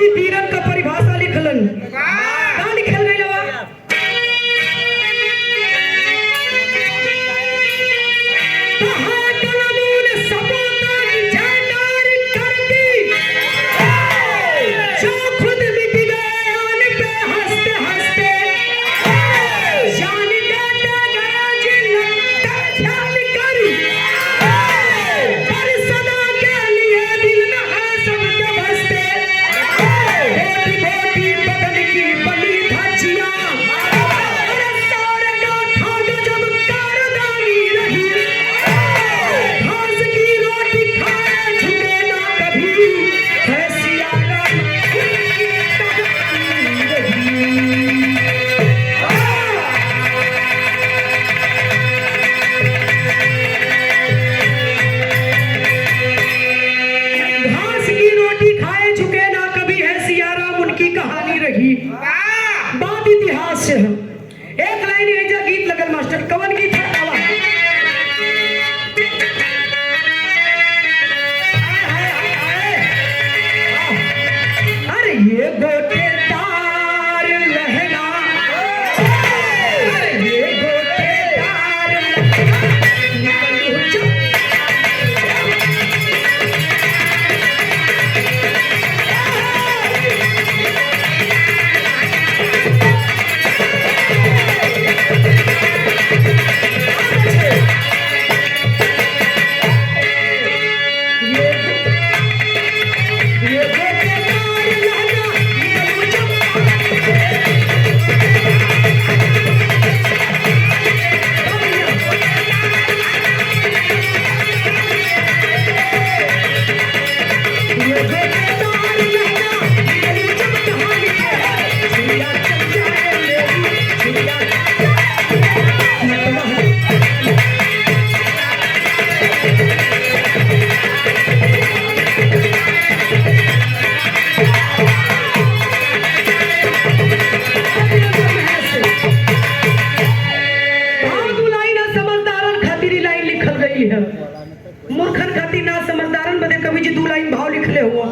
बाबूजी वीरन का परिभाषा लिखलन। का लिखल गइल बा? कहाँ कलमून सबोता की जानदार करती, जो खुद मिट गए उन पे हंसते हंसते, जान देता गया जिन लगता ख्याल करी, पर सदा के लिए दिल में है सबके बसते। बोटी बोटी बदन की बली धज्जियां, अरे सारे गांठ जब कारदानी रही, घास की रोटी खाए झुके ना कभी, है सियारा उनकी तकदीर रही। घास की रोटी खाए झुके ना कभी, है सियाराम उनकी कहानी रही। बात इतिहास से है। एक लाइन ऐसा गीत लगल मास्टर, कवन गीत है? आवा। हाय, हाय, हाय, हाय। अरे ये गोटेदार लहंगा, अरे ये गोटेदार लहंगा, निकलू चुप। ये गोटेदार लहंगा, निकलू चुप। ये गोटेदार लहंगा, निकलू चुप कहानी है, चिड़िया चल जाए मेरी, चिड़िया समझदारन खातिर ई लाइन लिखल गई है। मूर्खन खातिर ना समझदारन बदे कवि जी 2 लाइन भाव लिखले हुआ।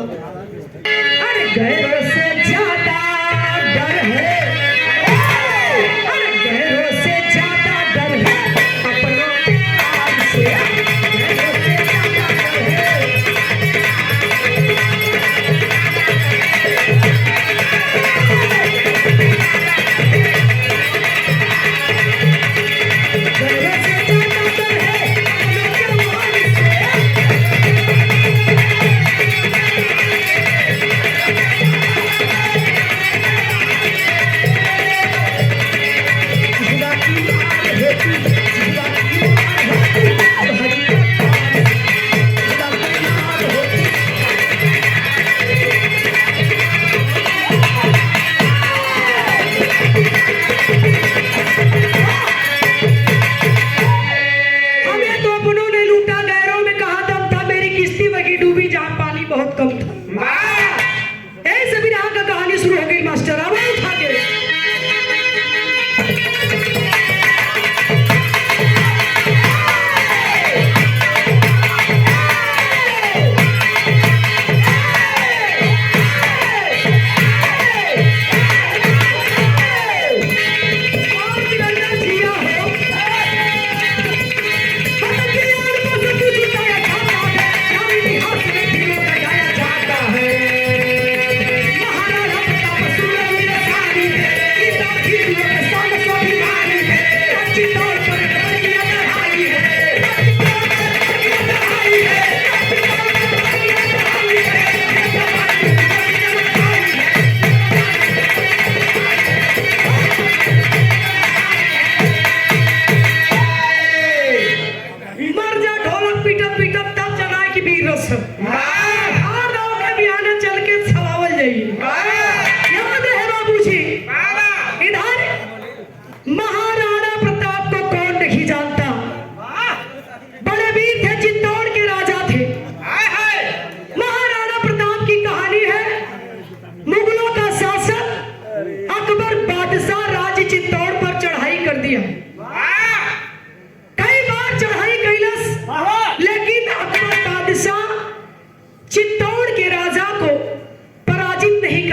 अरे गैरों से ज्यादा डर है, अरे गैरों से ज्यादा डर है अपनों के आग से, गैरों से ज्यादा डर है। गैरों से ज्यादा डर है अपनों के आग से।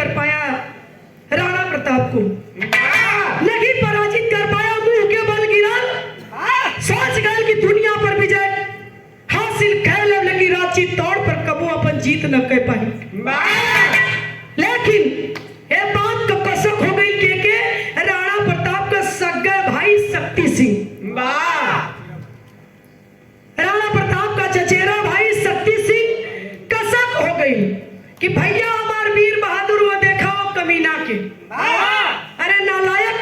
कर पाया राणा प्रताप को, नहीं पराजित कर पाया। मुंह के बल गिरा, सोच गए कि दुनिया पर विजय हासिल कर ले, लगी रांची तौर पर कबो अपन जीत न कर पाई। लेकिन ये बात का कसक हो गई के राणा प्रताप का सगा भाई शक्ति सिंह, राणा प्रताप का चचेरा भाई शक्ति सिंह कसक हो गई कि भैया हमार वीर बहादुर वो देखा हो कमीना के। अरे नालायक,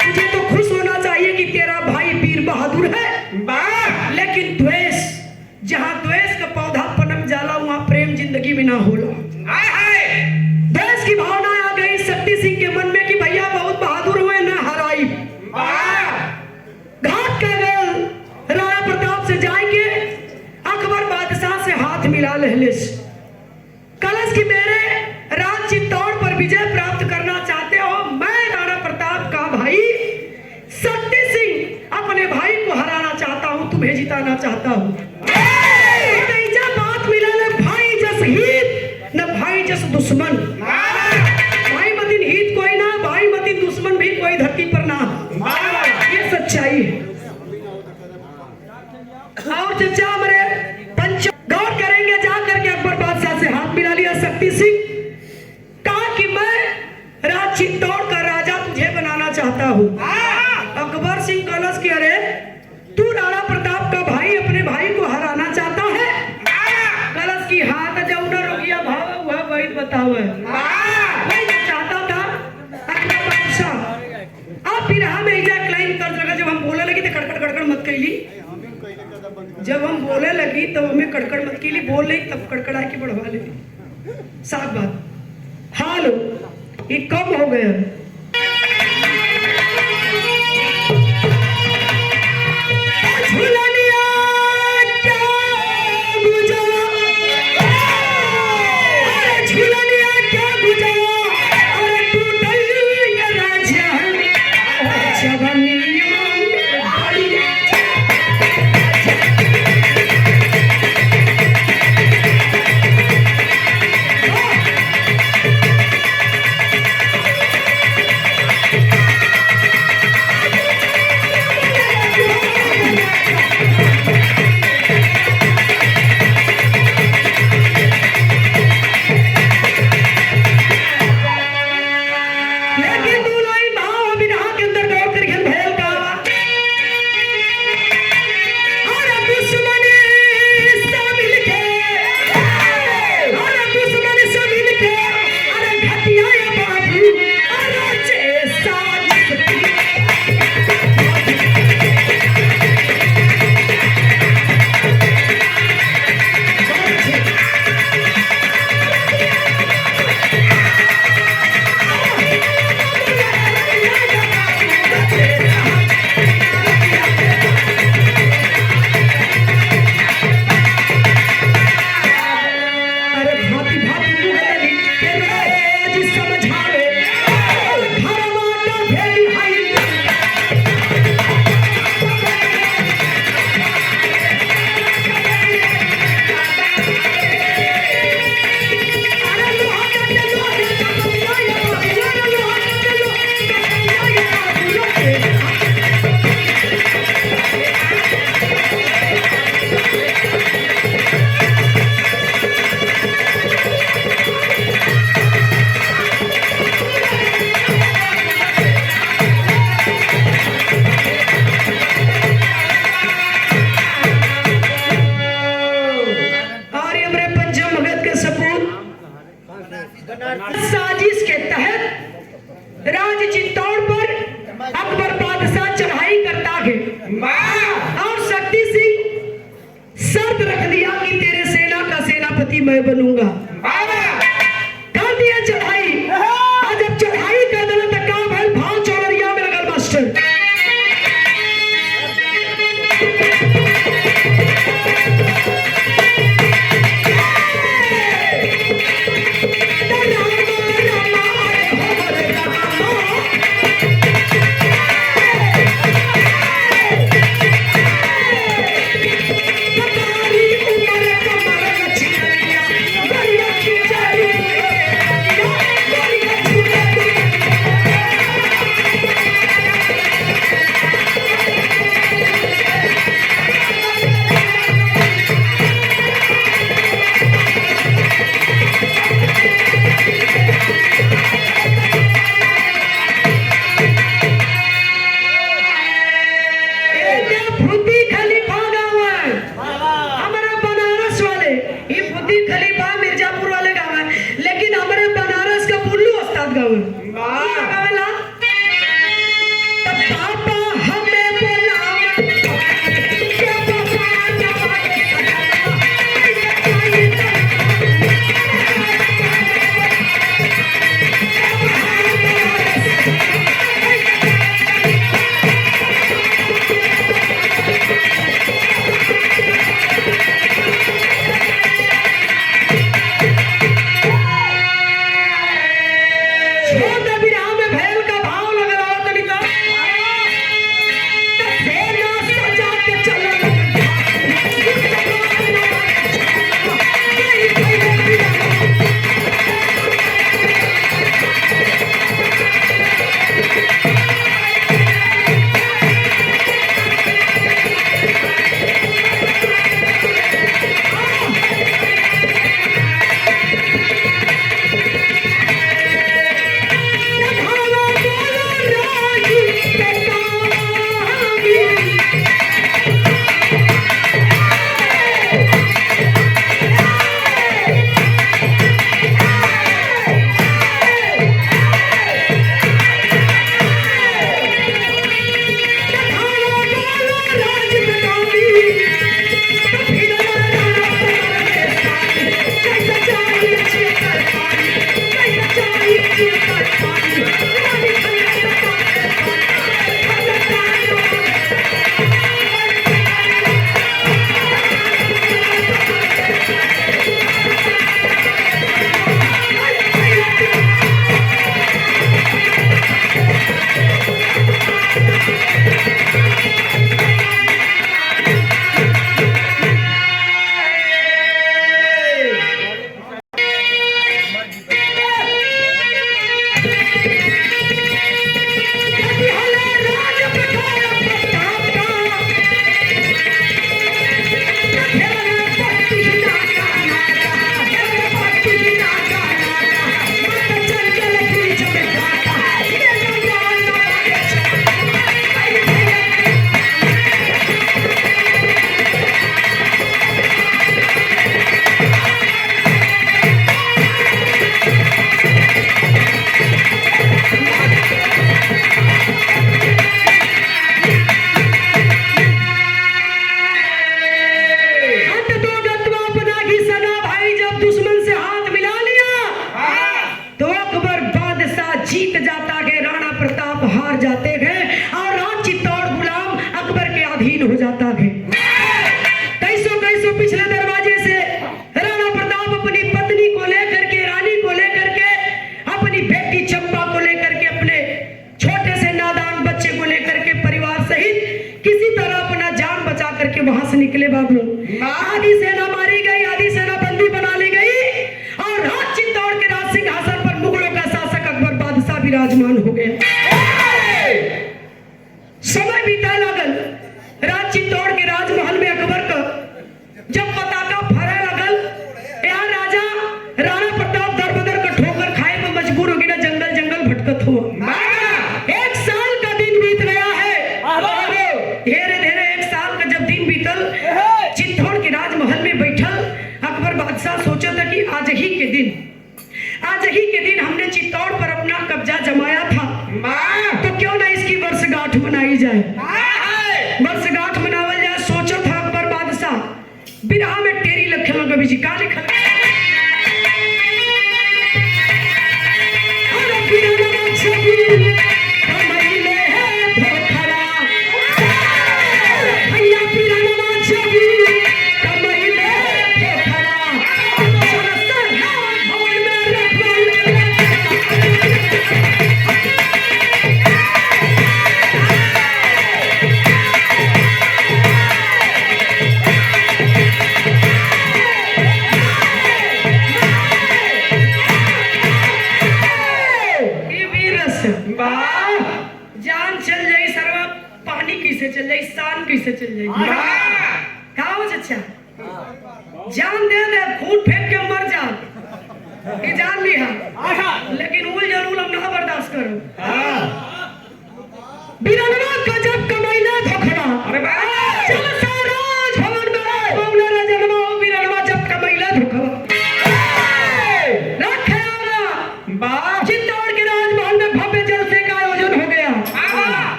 तुझे तो खुश होना चाहिए कि तेरा भाई वीर बहादुर है, लेकिन द्वेष, जहां द्वेष का पौधा पनप जाला वहां प्रेम जिंदगी में ना होला। द्वेष की भावना आ गई शक्ति सिंह के मन में कि भैया बहुत बहादुर हुए ना हराई। घाट कर गए राणा प्रताप से जाके अकबर बादशाह से हाथ मिला लेलिस, कलश की मेरे रांची तौर पर विजय प्राप्त करना चाहते हो, मैं राणा प्रताप का भाई शक्ति सिंह अपने भाई को हराना चाहता हूं, तुम्हें जिताना चाहता हूं। बात मिला न भाई जस हित न भाई जस दुश्मन, भाई मतीन हित कोई ना, भाई मतीन दुश्मन भी कोई धरती पर ना, ये सच्चाई है। और चचा हमारे पंच गौर करेंगे, जाकर के अकबर बादशाह से हाथ मिला लिया शक्ति सिंह, कहा कि मैं रांची तौर का राजा तुझे बनाना चाहता हूं। अकबर सिंह कलश की, अरे तू राणा प्रताप का भाई अपने भाई को हराना चाहता है? कलश की, हाथ जौना रोगिया भाव वह वही बताओ वही जो चाहता था अकबर बादशाह। अब फिर हम एक लाइन कर लगा, जब हम बोले लगी तो कड़कड़ कड़कड़ मत कैली, जब हम बोले लगी तब हमें कड़कड़ मत कैली, बोल रही तब कड़कड़ा के बढ़वा ले, साफ बात। हालो ये कब हो गया? साजिश के तहत राज चित्तौड़ पर अकबर बादशाह चढ़ाई करता है और शक्ति सिंह शर्त रख दिया कि तेरे सेना का सेनापति मैं बनूंगा। कर दिया चढ़ाई, और जब चढ़ाई कर देना तो क्या भाई भाव चौड़रिया में लगल मास्टर। गावे गावेला तब पापा हमें बुलावा के पापा जवाए हो जाता है। कैसो कैसो पिछले दरवाजे से राणा प्रताप अपनी पत्नी को लेकर के, रानी को लेकर के, अपनी बेटी चंपा को लेकर के, अपने छोटे से नादान बच्चे को लेकर के, परिवार सहित किसी तरह अपना जान बचा करके वहां से निकले। बाबू आधी सेना मारी गई, आधी सेना बंदी बना ली गई और राज चित्तौड़ के राज सिंहासन पर मुगलों का शासक अकबर बादशाह विराजमान हो गया। समय बीता लगल, राज चित्तौड़ के राजमहल में अकबर का जब पताका फहरे लगल, यहाँ राजा राणा प्रताप दर बदर का ठोकर खाए पर मजबूर हो गया, जंगल जंगल भटकत हुआ। 1 साल का दिन बीत गया है। धीरे धीरे 1 साल का जब दिन बीतल, चित्तौड़ के राजमहल में बैठल अकबर बादशाह सोचा था कि आज ही के दिन हमने चित्तौड़ पर अपना कब्जा जमाया था, तो क्यों ना इसकी वर्षगांठ मनाई जाए। वर्षगांठ मनावल जाए सोचा था अकबर बादशाह। बिरहा में टेरी लखन कवि जी का लिखल जान चल जाए, सरवा पानी कैसे चल जाए, शान कैसे चल जाए। अच्छा जान दे दे, खून फेंक के मर जा, ये जान लिया, लेकिन उल जरूर हम ना बर्दाश्त करो। बिरनवा गजब कमाइला धोखड़ा, चल साराज भवन में बौला रा जन्मा हो। बिरनवा जब कमाइला धोखड़ा रखे आना चित्तौड़ के राजमहल में भव्य जलसे का आयोजन हो गया।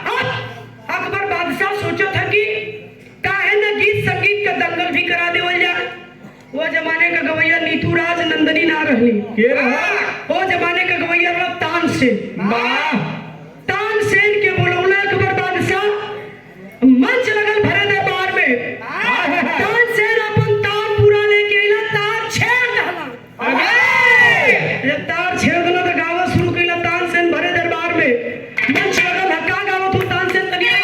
अब अकबर बादशाह सोचा था कि काहे न गीत संगीत का दंगल भी करा देवल जाए। वो जमाने का गवैया नीतू राज नंदनी ना रहली, वो जमाने का गवैया रहा तानसेन। तानसेन के बोलौला अकबर बादशाह मंच लगल भरे दरबार में। तानसेन अपन तार पूरा लेके अइला, तार छेड़ दहला। जब तार छेड़ दहला तो गावा शुरू कइला तानसेन भरे दरबार में। मंच लगल हक्का गावत हो तानसेन तनिया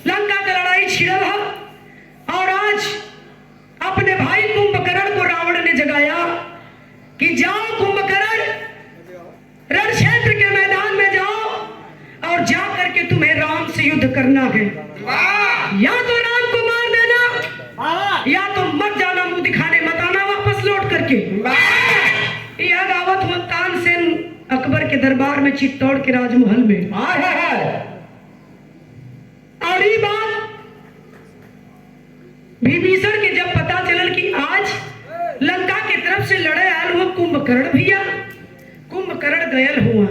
लंका का लड़ाई छिड़ल है। और आज अपने भाई कुंभकर्ण को रावण ने जगाया कि जाओ कुंभकर्ण, रण क्षेत्र के मैदान में जाओ और जा करके तुम्हें राम से युद्ध करना है। या तो राम को मार देना या तो मत जाना, मुंह दिखाने मत आना वापस लौट करके। यह गावत हुआ तानसेन अकबर के दरबार में चित्तौड़ के राजमहल में। और ये बात विभीषण के जब पता चलल कि आज लंका की तरफ से लड़े आयल हुआ कुंभकर्ण भैया, कुंभकर्ण गयल हुआ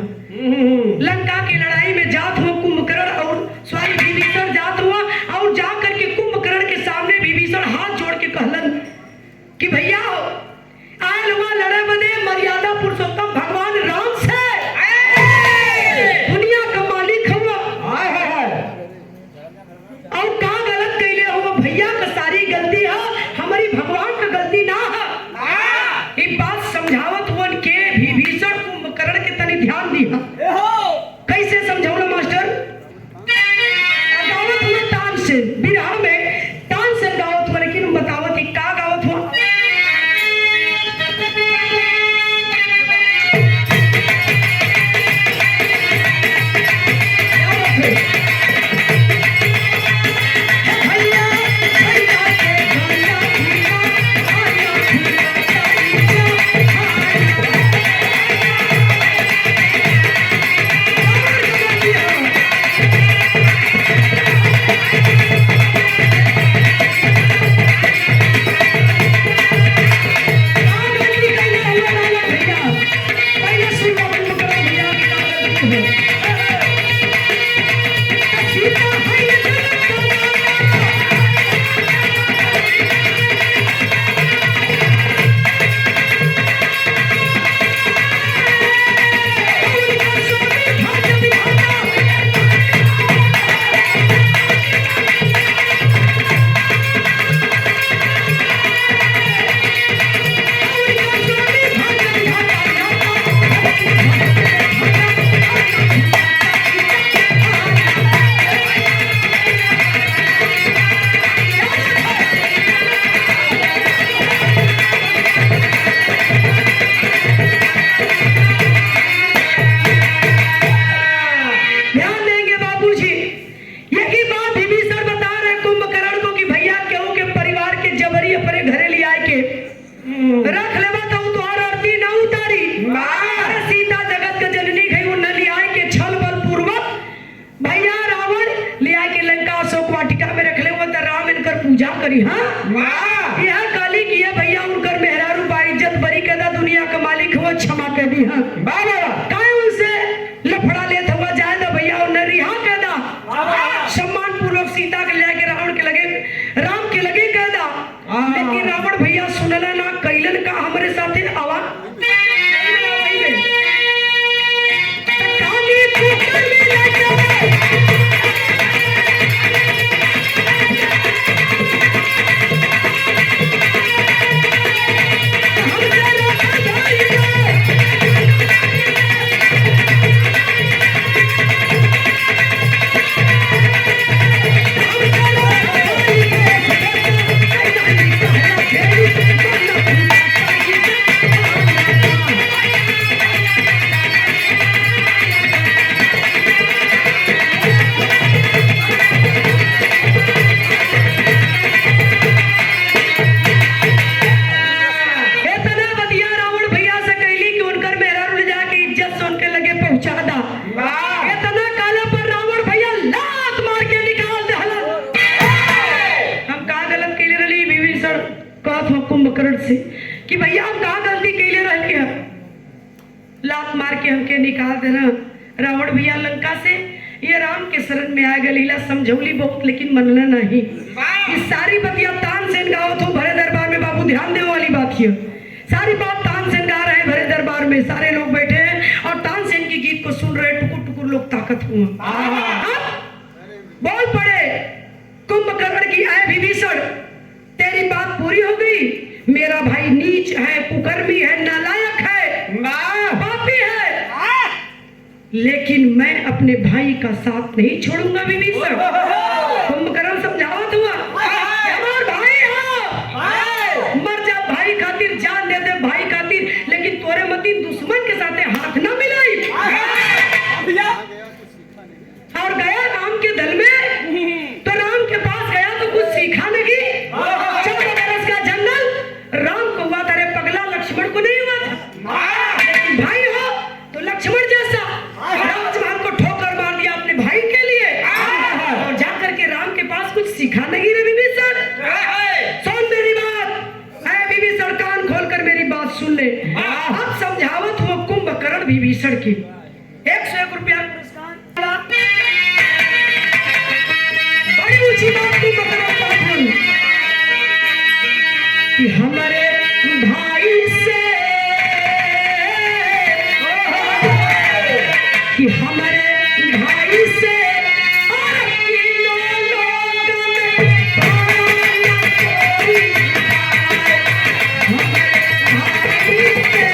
लंका की लड़ाई में जात हुआ कुंभकर्ण और स्वामी विभीषण जात हुआ। और जाकर के कुंभकर्ण के सामने विभीषण हाथ जोड़ के कहलन कि भैया आयल हुआ लड़े बदे मर्यादा पुरुषोत्तम भगवान राम से, दुनिया का मालिक हुआ और का गलत कैले हुआ भैया का सारी गलती है, हमारी भगवान का गलती ना है। ये बात समझावत हुआ के विभीषण कुंभकर्ण के तनी ध्यान दी। रख लेबा तो तोहर आरती ना उतारी। अरे सीता जगत के जननी गई वो न लिया के छल बल पूर्वक भैया रावण लिया के लंका अशोक वाटिका में रख ले वो तो राम इनकर पूजा करी। हाँ यह काली की है भैया उनकर मेहरारू बा इज्जत बरी कदा दुनिया का मालिक वो क्षमा कर दी। हाँ काहे उनसे लफड़ा लेत हुआ जाए तो भैया उन्हें रिहा कर दा सम्मान पूर्वक सीता के लेके रावण के लगे राम के लगे कह दा। लेकिन रावण भैया सुनला ना कैलन का हमारे साथे आवा से कि भैया हम कहा गलती कैले रहली है लात मार के हमके निकाल देना। रावण भैया लंका से ये राम के शरण में आ गलीला समझौली बहुत लेकिन मनला नहीं। इस सारी बतिया तानसेन गाओ तो भरे दरबार में बाबू ध्यान देने वाली बात है। सारी बात तानसेन गा रहे हैं भरे दरबार में सारे लोग बैठे हैं और तानसेन की गीत को सुन रहे टुकुर टुकुर लोग ताकत हुआ बोल पड़े कुंभकर्ण की आय विभीषण तेरी बात पूरी हो गई। मेरा भाई नीच है कुकर्मी है नालायक है पापी है लेकिन मैं अपने भाई का साथ नहीं छोड़ूंगा विभीषण। कुंभकर्ण समझावत हुआ भाई हो मर जा भाई खातिर जान दे दे भाई खातिर लेकिन तोरे मती दुश्मन के साथ हाथ ना मिलाई। और गया राम के दल में तो राम के पास गया तो कुछ सीखा नहीं। 14 बरस का जंगल राम को हुआ तेरे पगला लक्ष्मण को नहीं हुआ था। लेकिन भाई हो तो लक्ष्मण जैसा राजमान को ठोकर मार दिया अपने भाई के लिए और जाकर के राम के पास कुछ सीखा नहीं रे विभीषण। सुन मेरी बात ऐ विभीषण कान खोलकर मेरी बात सुन ले। अब समझावत हो कुंभकर्ण विभीषण की 101 रुपया पुरस्कार बड़ी ऊंची बात कुंभकर्ण कि हमारे भाई से कि हमारे भाई से और तीनों लोग में हमारे भाई से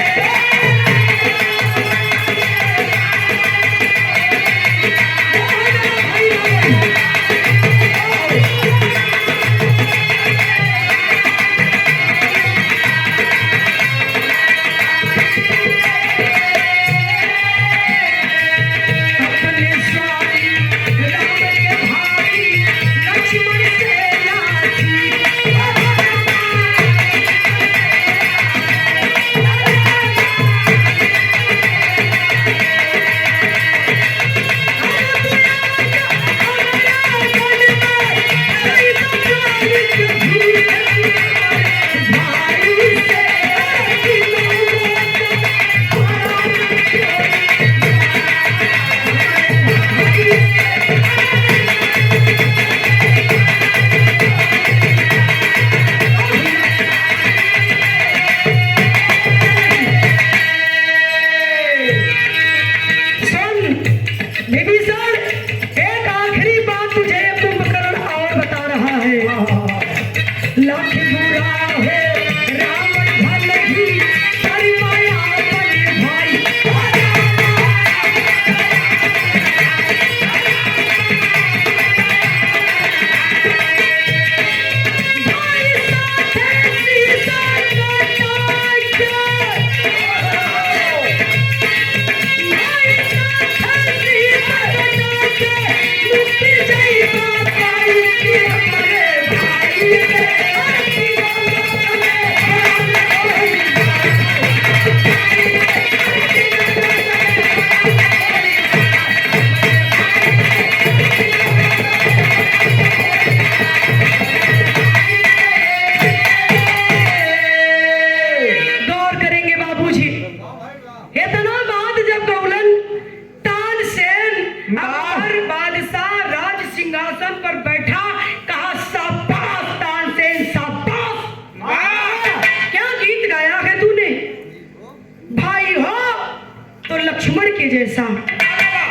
लक्ष्मण के जैसा,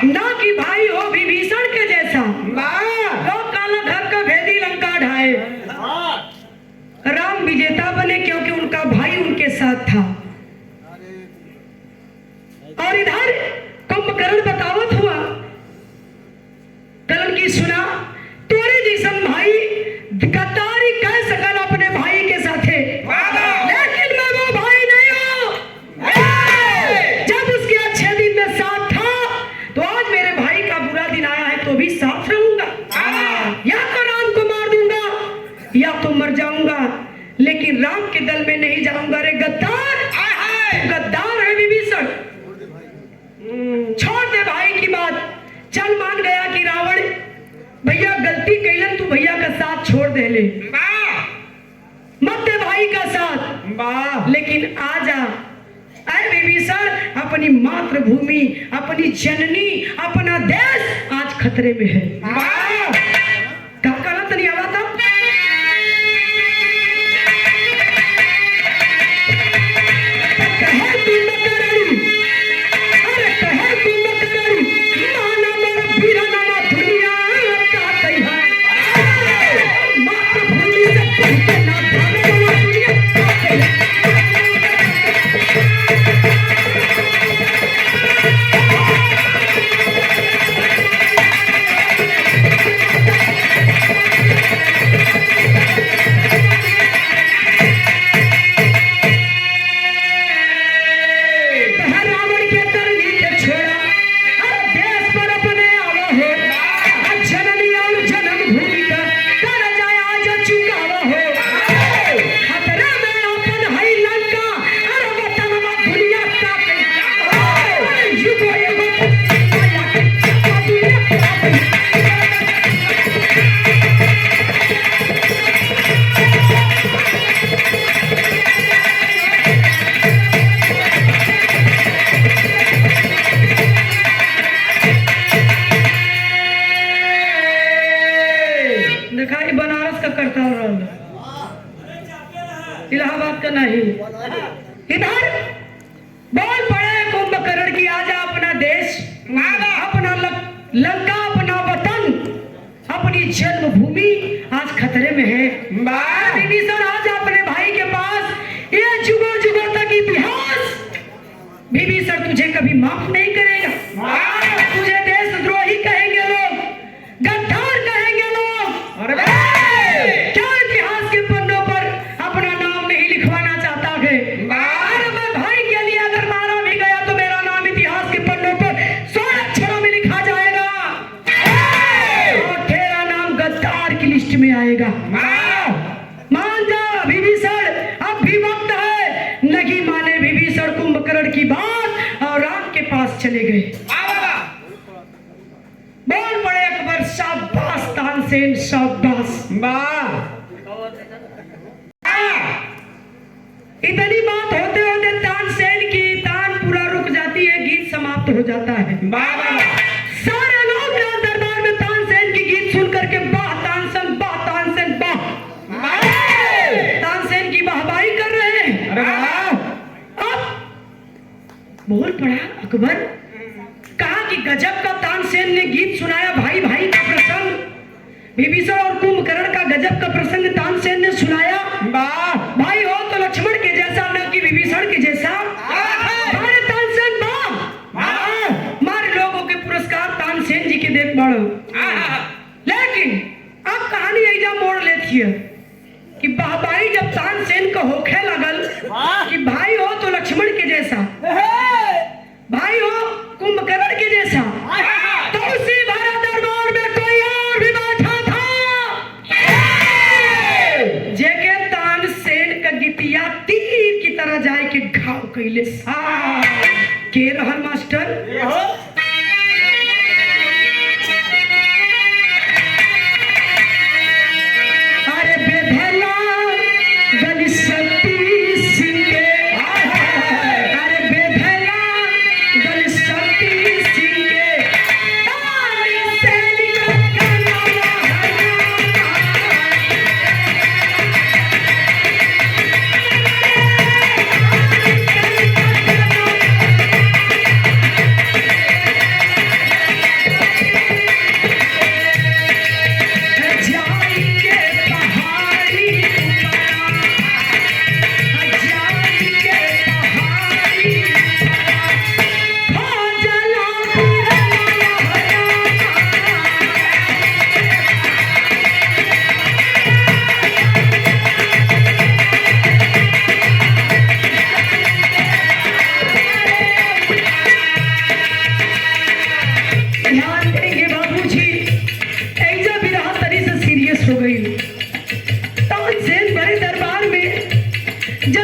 ना कि भाई हो विभीषण के जैसा। लोग काला धर का भेदी लंका ढाए, राम विजेता बने क्योंकि उनका भाई उनके साथ था। और इधर कुंभकर्ण बतावत हुआ, कलन की सुना, तोरे जैसन भाई गद्दारी कह सकल अपने भाई के साथे, लेकिन मैं वो भाई नहीं हूं। जब उसके अच्छे दिन में साथ था तो आज मेरे भाई का बुरा दिन आया है तो भी साथ रहूंगा। या तो राम को मार दूंगा या तो मर जाऊंगा, लेकिन राम के दल में नहीं जाऊंगा। रे गद्दार, गद्दार है विभीषण, छोड़ दे भाई की बात। चल मान गया कि रावण भैया गलती कैलन, तू भैया का साथ छोड़ दे ले, मत दे भाई का साथ। लेकिन आजा अरे विभीषण, अपनी मातृभूमि, अपनी जननी, अपना देश आज खतरे में है। क्या कहना तो नहीं आवा था? इलाहाबाद का नहीं। इधर बोल पड़े कुंभकर्ण की, आजा अपना देश, अपना लंका, अपना वतन, अपनी जन्मभूमि आज खतरे में है। विभीषण आज अपने भाई के पास, ये जुगों जुगों तक इतिहास विभीषण तुझे कभी माफ नहीं करेगा। तुझे देशद्रोही कहेंगे लोग, गद्दार कहेंगे लोग। क्या इतिहास के पन्नों पर अपना नाम नहीं लिखवाना चाहता है? मैं भाई के लिए अगर मारा भी गया तो मेरा नाम इतिहास के पन्नों पर 16 अक्षरों में लिखा जाएगा और तेरा नाम गद्दार की लिस्ट में आएगा। मान जा विभीषण, अब भी वक्त है। नहीं माने विभीषण कुंभकर्ण की बात और राम के पास चले गए। बोल पड़े अकबर, शाबाश तानसेन, शाबाश। इतनी बात होते होते तानसेन की तान पूरा रुक जाती है, गीत समाप्त हो जाता है। सारे लोग दरबार में तानसेन की गीत सुन करके वाह तानसेन, वाह तानसेन, वाह तानसेन की वाहवाही कर रहे हैं। अब बोल पड़ा अकबर, कहा कि गजब का तानसेन ने गीत सुनाया, भाई भाई का प्रसंग। विभीषण और कुंभकर्ण का गजब का प्रसंग तानसेन ने सुनाया। भाई हो तो लक्ष्मण के जैसा, न कि विभीषण के जैसा। मारे तानसेन मारे लोगों के पुरस्कार तानसेन जी के देख बढ़ो। लेकिन अब कहानी ऐजा मोड़ लेती है कि भाई जब तानसेन को होखे लगल कि भाई हो तो लक्ष्मण के जैसा, भाई हो कुंभकर्ण के जैसा, तो उसी भरा दरबार में कोई और भी बैठा था जेके तानसेन का गीतिया तीर की तरह जाए के घाव कैले। के रहल मास्टर? अरे बेधला गली सती सिंह के, अरे बेधला गली सती सिंह के, तानसेन का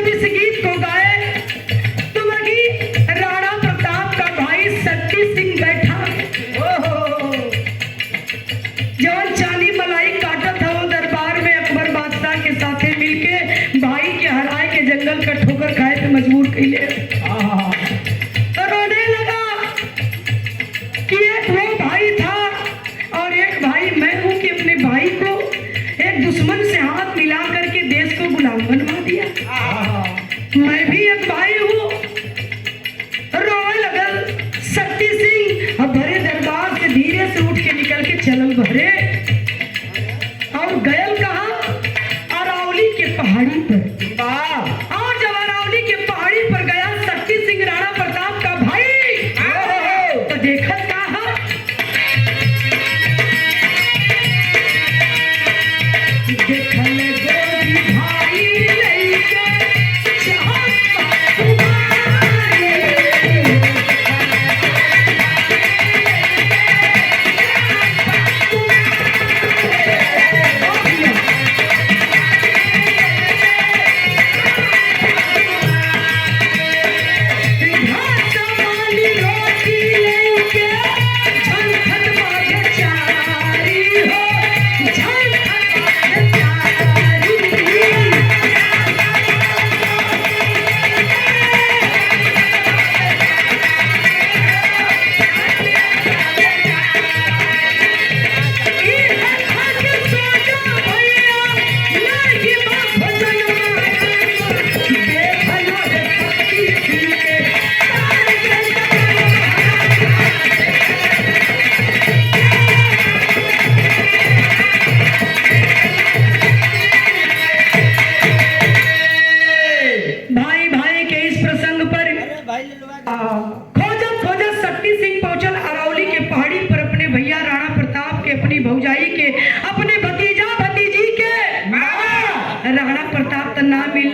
जब इस गीत को गाए तो वही राणा प्रताप का भाई शक्ति सिंह बैठा, जवान चांदी मलाई काटत था वो दरबार में अकबर बादशाह के साथे मिलके भाई के हराए के जंगल का ठोकर खाए पे मजबूर कैले। रोने लगा कि एक वो भाई था और एक भाई मैं हूं कि अपने भाई को एक दुश्मन से हाथ मिला करके देश को गुलाम बनवा दिया। मैं भी एक भाई हूँ। रोने लगल शक्ति सिंह अब भरे दरबार से धीरे से उठ के निकल के चलल भरे और गयल कहा अरावली के पहाड़ी पर। और जब अरावली के पहाड़ी पर गया शक्ति सिंह राणा प्रताप का भाई तो देखा कहा देखल गोरी भाई लइके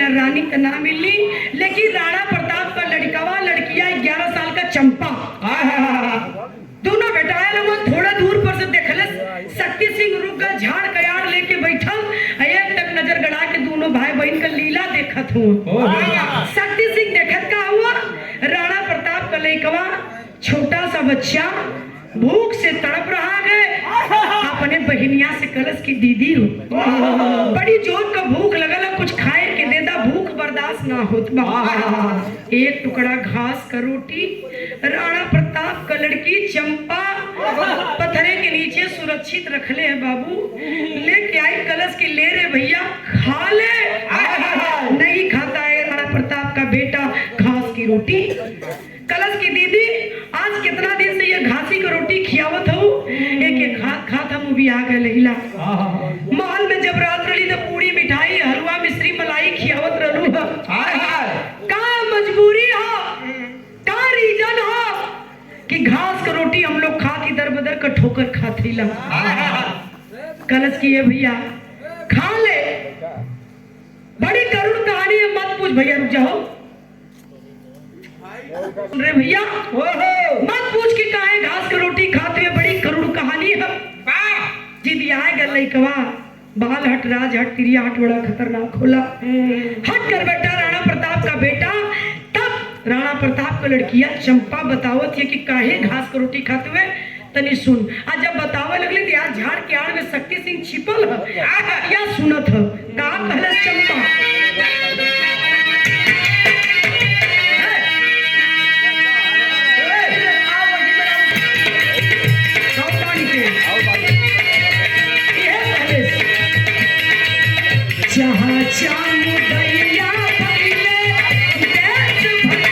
रानी का ना मिली, लेकिन राणा प्रताप का लड़कवा लड़किया 11 साल का चंपा दोनों बेटाया लोग थोड़ा दूर पर से देखलस। शक्ति सिंह रुक गए, झाड़ कयाड़ लेके बैठल, एक तक नजर गड़ा के दोनों भाई बहन का लीला देखत हुआ। शक्ति सिंह देखत का हुआ राणा प्रताप का लड़कवा छोटा सा बच्चा भूख से तड़प रहा है, अपने बहनिया से कलश की दीदी हो बड़ी जोर का भूख लगल, कुछ खाए के देदा, भूख बर्दाश्त ना होत बा। एक टुकड़ा घास का रोटी राणा प्रताप का लड़की चंपा पत्थरे के नीचे सुरक्षित रखले है बाबू, लेके आई कलश की, ले रे भैया खा ले। नहीं खाता है राणा प्रताप का बेटा घास की रोटी। कलश की दीदी आज कितना दिन से ये घासी की रोटी खियावत हूँ, एक एक खात हम भी आ गए लहिला। महल में जब रात रही तो पूरी मिठाई हलवा मिश्री मलाई खियावत रहलू। का मजबूरी हो, का रीजन हो कि घास की रोटी हम लोग खा के दर बदर का ठोकर खाते ला। कलश की है भैया खा ले, बड़ी करुण कहानी है, मत पूछ भैया, रुक जाओ रे भैया, मत पूछ के काहे घास की रोटी खाते हैं, बड़ी करुण कहानी है। जिद आए गल लइकवा, बाल हट राज हट तिरिया हट, बड़ा खतरनाक होला। हट कर बेटा राणा प्रताप का बेटा। तब राणा प्रताप का लड़किया चंपा बतावत है कि काहे घास की रोटी खाते हुए, तनी सुन। आज जब बतावे लगले कि यार झाड़ के आड़ में शक्ति सिंह छिपल है, या सुनत है का कहले चंपा। जहाँ चामुंडैया भइले देश भर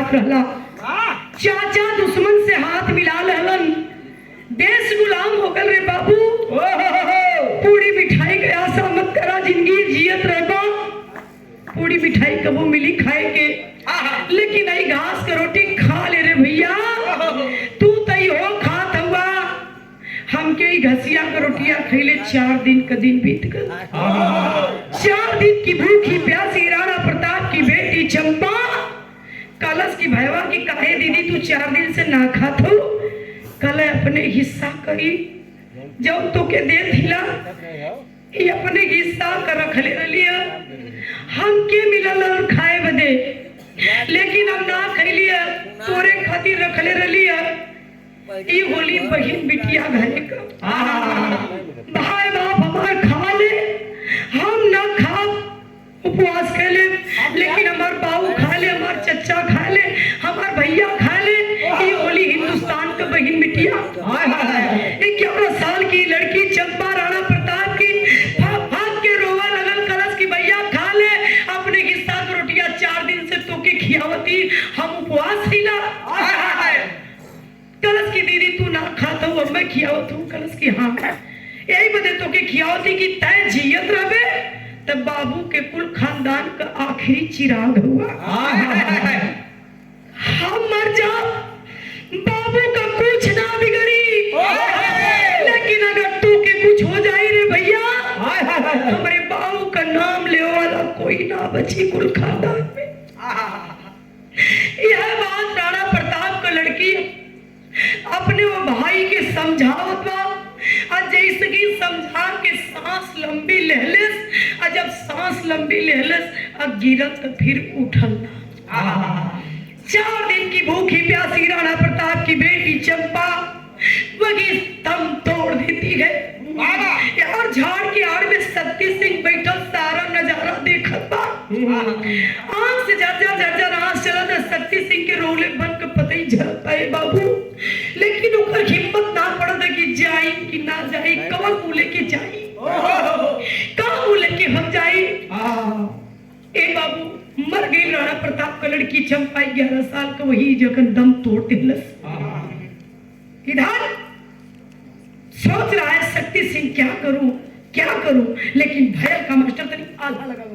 बात रहला। चाचा दुश्मन से हाथ मिला लहलन, देश गुलाम हो गल रे बाबू। पूरी मिठाई के आशा मत करा, जिंदगी जियत रहबा। पूरी मिठाई कबो मिली खाए के, लेकिन आई घास के रोटी खा ले रे भैया। तू तई हो खात हुआ, हमके ही घसिया के रोटियां खैले 4 दिन का दिन बीत गए। 4 दिन की भूखी प्यासी राणा प्रताप की बेटी चंपा कलश की भैया की काहे दीदी तू 4 दिन से ना खात हो। कल अपने हिस्सा करी जब तो के दे दिला, ये अपने हिस्सा कर रखले रलिया। हम के मिलल और खाए बदे, लेकिन हम ना खैलिया, तोरे खातिर रखले रलिया। ई होली बहिन बिटिया घरे का भाई बाप हमार खा ले, हम ना खा उपवास कर ले, लेकिन हमार बाबू खा ले, हमार चचा खा ले, हमार भैया खा ले। ये होली हिंदुस्तान का बहिन बिटिया 11 साल की लड़की चंपा राणा प्रताप की भाग के रोवा लगल। कलश की भैया खा ले अपने हिस्सा की रोटियां 4 दिन से तो के खियावती, हम उपवास हिला। कलश की दीदी तू ना खाता हूँ, अब मैं खियावत हूँ। कलश की हाँ, यही बदे तो के खियावती की तय जियत रहे, तब बाबू के कुल खानदान का आखिरी चिराग हुआ। हम मर जा, बाबू का कुछ ना बिगड़ी, लेकिन अगर तू के कुछ हो जाए रे भैया, हमारे बाबू का नाम ले वाला कोई ना बची कुल खानदान में। यह बात राणा प्रताप का लड़की अपने वो भाई के समझावत बा, और जैसे कि समझा के सांस लंबी लेहलेस, और जब सांस लंबी लेहलेस अब गिरत तो फिर उठल ना। 4 दिन की भूखी प्यासी राणा प्रताप की बेटी चंपा वही दम तोड़ देती है। और झाड़ की आड़ में शक्ति सिंह बैठल सारा नजारा देखत बा। आंख से झरझर आंख चलत, शक्ति सिंह के रोले बन के पता ही झरता है बाबू, लेकिन ओकर हिम्मत ना पड़त है कि जाई कि ना जाई, कवर बोले के जाई, कहाँ बोले के हम जाई। ए बाबू मर गई राणा प्रताप का लड़की चंपा 11 साल का, वही जगह दम तोड़ दिलस। इधर सोच रहा है शक्ति सिंह क्या करूं, लेकिन भैया का मास्टर तनी आधा लगा।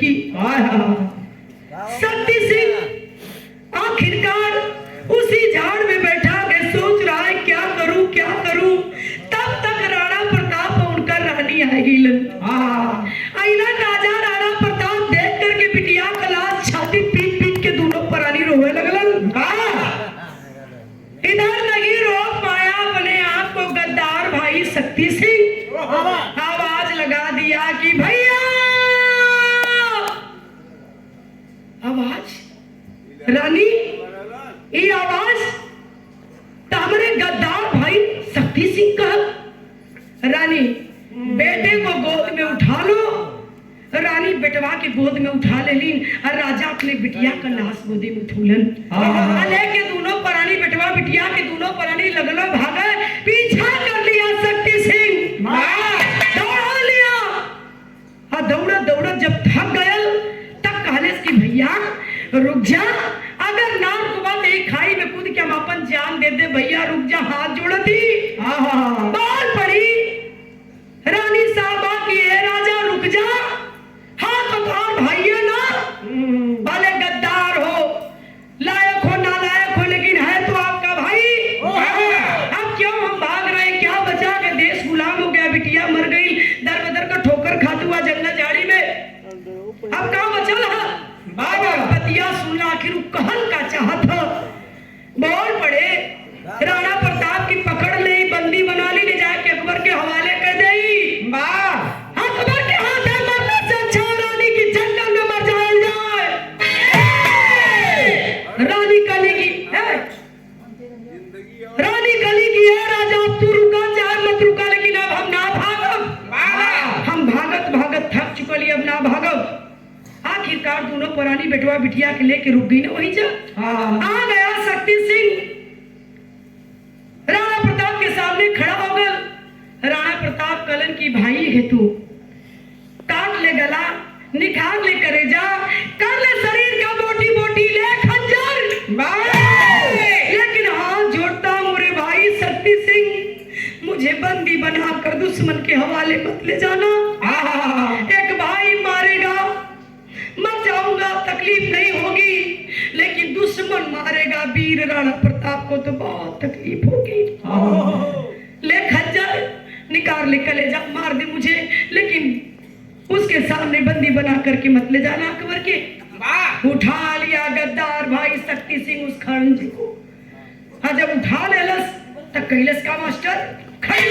की। शक्ति सिंह आखिरकार उसी झाड़ में बैठा के सोच रहा है क्या करूं क्या करूं। तब तक राणा प्रताप उनका रानी आएगी। आईला राजा राणा प्रताप देख करके बिटिया का लाश छाती पीट पीट के दोनों प्राणी रोए लगलन। इधर लगी रोक पाया अपने आप को गद्दार भाई शक्ति सिंह आवाज लगा दिया कि भैया। आवाज रानी ये आवाज तो हमारे गद्दार भाई शक्ति सिंह का। रानी बेटे को गोद में उठा लो। रानी बेटवा के गोद में उठा ले ली और राजा अपने बिटिया का लाश गोदी में उठूलन। लेके दोनों प्राणी बेटवा बिटिया के दोनों प्राणी लगलो भागे। पीछा कर लिया शक्ति सिंह दौड़ा लिया। दौड़ा दौड़ा जब थक गए तब कहले कि भैया रुक जा। अगर नाम को बात एक खाई में कूद के हम अपन जान दे दे भैया रुक जा। हाथ जोड़ दी बाल पड़ी रानी साहबा की राजा रुक जा। हाथ उठाओ भैया ना भले गद्दार हो लायक हो नालायक हो लेकिन है तो आपका भाई। अब क्यों हम भाग रहे हैं क्या बचा के देश गुलाम हो गया बिटिया मर गई दर बदर का ठोकर खाते हुआ जंगल झाड़ी में। अब कहाँ बचा रहा बाबा पतिया सुनना आखिर कहल का चाहत बोल पड़े। राणा प्रताप की पकड़ ले बंदी बना ली ले जाके अकबर के हवाले कर दे। अकबर के हाथ में मरने से अच्छा रानी की जंगल में मर जाए। रानी कली की है राजा तू रुका चाहे मत रुका लेकिन अब हम ना भागब। हम भागत भागत थक चुकली अब ना भागब। आखिरकार दोनों पुरानी बेटवा बिटिया के लेके रुक गई ना वहीं जा। आ गया शक्ति सिंह राणा प्रताप के सामने खड़ा हो गया। राणा प्रताप कलन की भाई है तू काट ले गला निखार ले करेजा कर ले शरीर का बोटी बोटी ले खंजर। लेकिन हाथ जोड़ता हूँ रे भाई शक्ति सिंह मुझे बंदी बनाकर दुश्मन के हवाले मत ले जाना। एक भाई मारेगा मर जाऊंगा तकलीफ नहीं होगी लेकिन दुश्मन मारेगा वीर राणा प्रताप को तो बहुत तकलीफ होगी। ले खंजर निकाल ले कलेजा मार दे मुझे लेकिन उसके सामने बंदी बना करके मत ले जाना अकबर के। उठा लिया गद्दार भाई शक्ति सिंह उस खंजर को। जब उठा लेलस तब कैलस का मास्टर खड़ी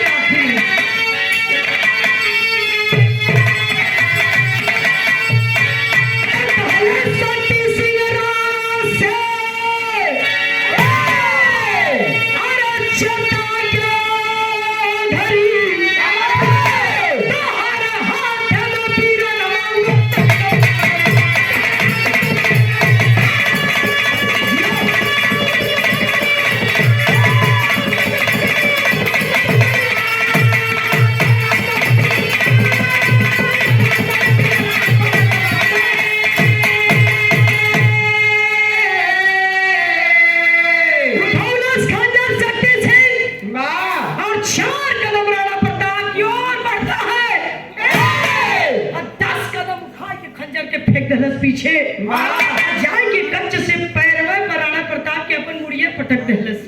पीछे जाएंगे कच्च से पैरवे पर राणा प्रताप के अपन मुड़िया पटक दहलस।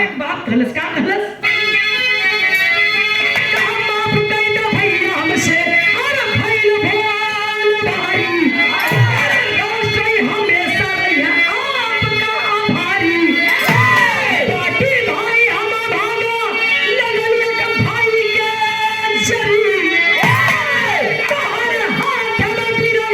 एक बात कहलस का कहलस माफ कर दो भैया हमसे अरे भैल भोल भाई राष्ट्र हमेशा रहे आपका आभारी। बाकी भाई हम भागा लगलिया का भाई के शरीर बाहर हाथ में पीरा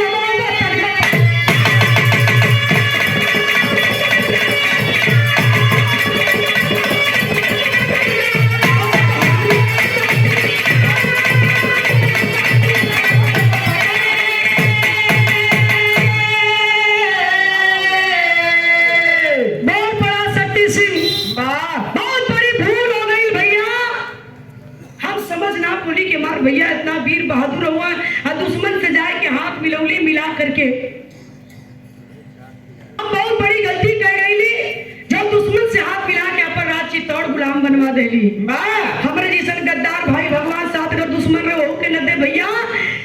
भैया इतना वीर बहादुर हुआ दुश्मन से जाए के हाथ मिलौली मिला करके हम बहुत बड़ी गलती कर गई जब दुश्मन से हाथ मिला के अपन रांची तोड़ गुलाम बनवा देली। हमारे जैसन गद्दार भाई भगवान साथ अगर दुश्मन में हो के न दे भैया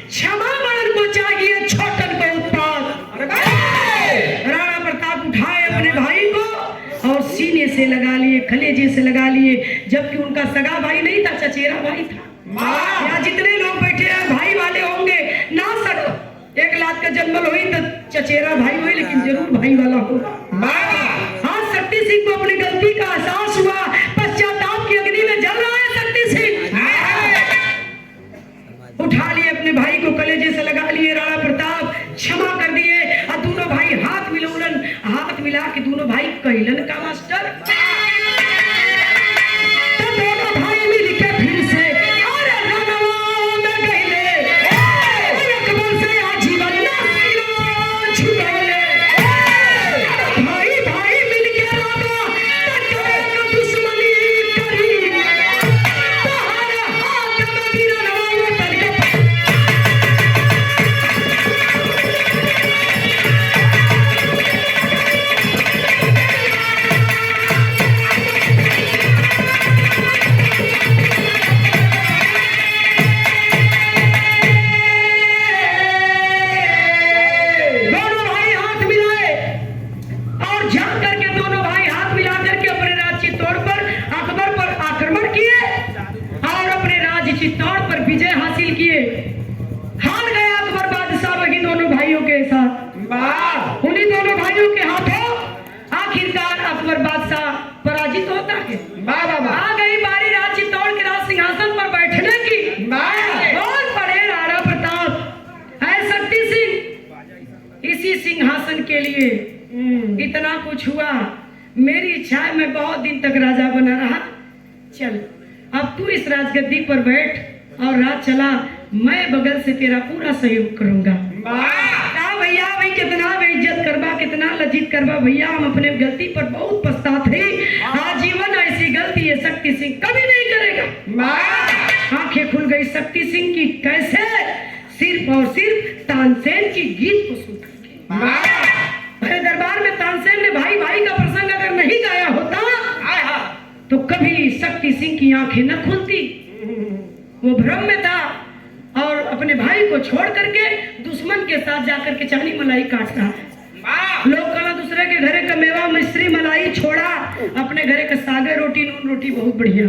क्षमा मरण को चाहिए छोटन को कलेजे से लगा लिए, जबकि उनका सगा भाई नहीं था, चचेरा भाई था। यहाँ जितने लोग बैठे हैं भाई वाले होंगे ना, सर 1 लाख का जन्मल हुई तो चचेरा भाई हुई, लेकिन जरूर भाई वाला होगा। हाँ, शक्ति सिंह को अपनी गलती का एहसास हुआ, पश्चाताप की अग्नि में जल रहा है शक्ति सिंह। उठा लिए अपने भाई को, कलेजे से लगा लिए, राणा प्रताप क्षमा कर दिए, और दोनों भाई हाथ मिलौलन, हाथ मिला के दोनों भाई कैलन का मास्टर। तो दोनों भाई मिल के फिर से अरे रणवा में गइले, अकबर से आजीवन ना छुड़ाले। भाई भाई मिल के रामा तक दुश्मनी करी, तुम्हारे हाथ में भी रणवा उतर के चित्तौड़ पर विजय हासिल किए। हार गए अकबर बादशाह वही दोनों भाइयों के साथ। उन्हीं दोनों भाइयों के हाथों आखिरकार अकबर बादशाह पराजित होता है। आ गई बारी राज चित्तौड़ के राज सिंहासन पर बैठने की। बहुत बड़े राणा प्रताप है शक्ति सिंह, इसी सिंहासन के लिए इतना कुछ हुआ। मेरी इच्छा है मैं बहुत दिन तक राजा बना रहा। चल अब तू इस राजगद्दी पर बैठ और राज चला, मैं बगल से तेरा पूरा सहयोग करूंगा। भैया भाई कितना बेइज्जत करबा, कितना लज्जित करबा भैया, हम अपने गलती पर बहुत पछताते हैं। आजीवन ऐसी गलती है शक्ति सिंह कभी नहीं करेगा। आंखें खुल गई शक्ति सिंह की, कैसे? सिर्फ और सिर्फ तानसेन की गीत को सुनकर। मेरे दरबार में तानसेन ने भाई भाई का प्रसंग अगर नहीं गाया होता तो कभी शक्ति सिंह की आंखें न खुलती। वो भ्रम में था और अपने भाई को छोड़ करके दुश्मन के साथ जाकर के चानी मलाई काट रहा है। लोग कला दूसरे के घरे का मेवा मिश्री मलाई छोड़ा, अपने घरे का सागर रोटी नून रोटी बहुत बढ़िया।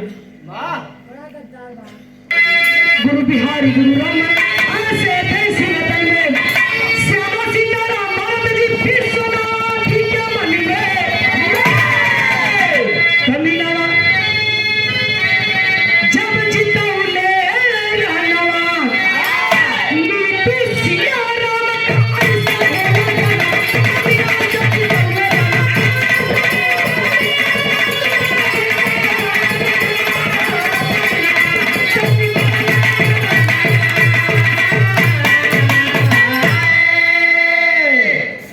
गुरु बिहारी गुरु राम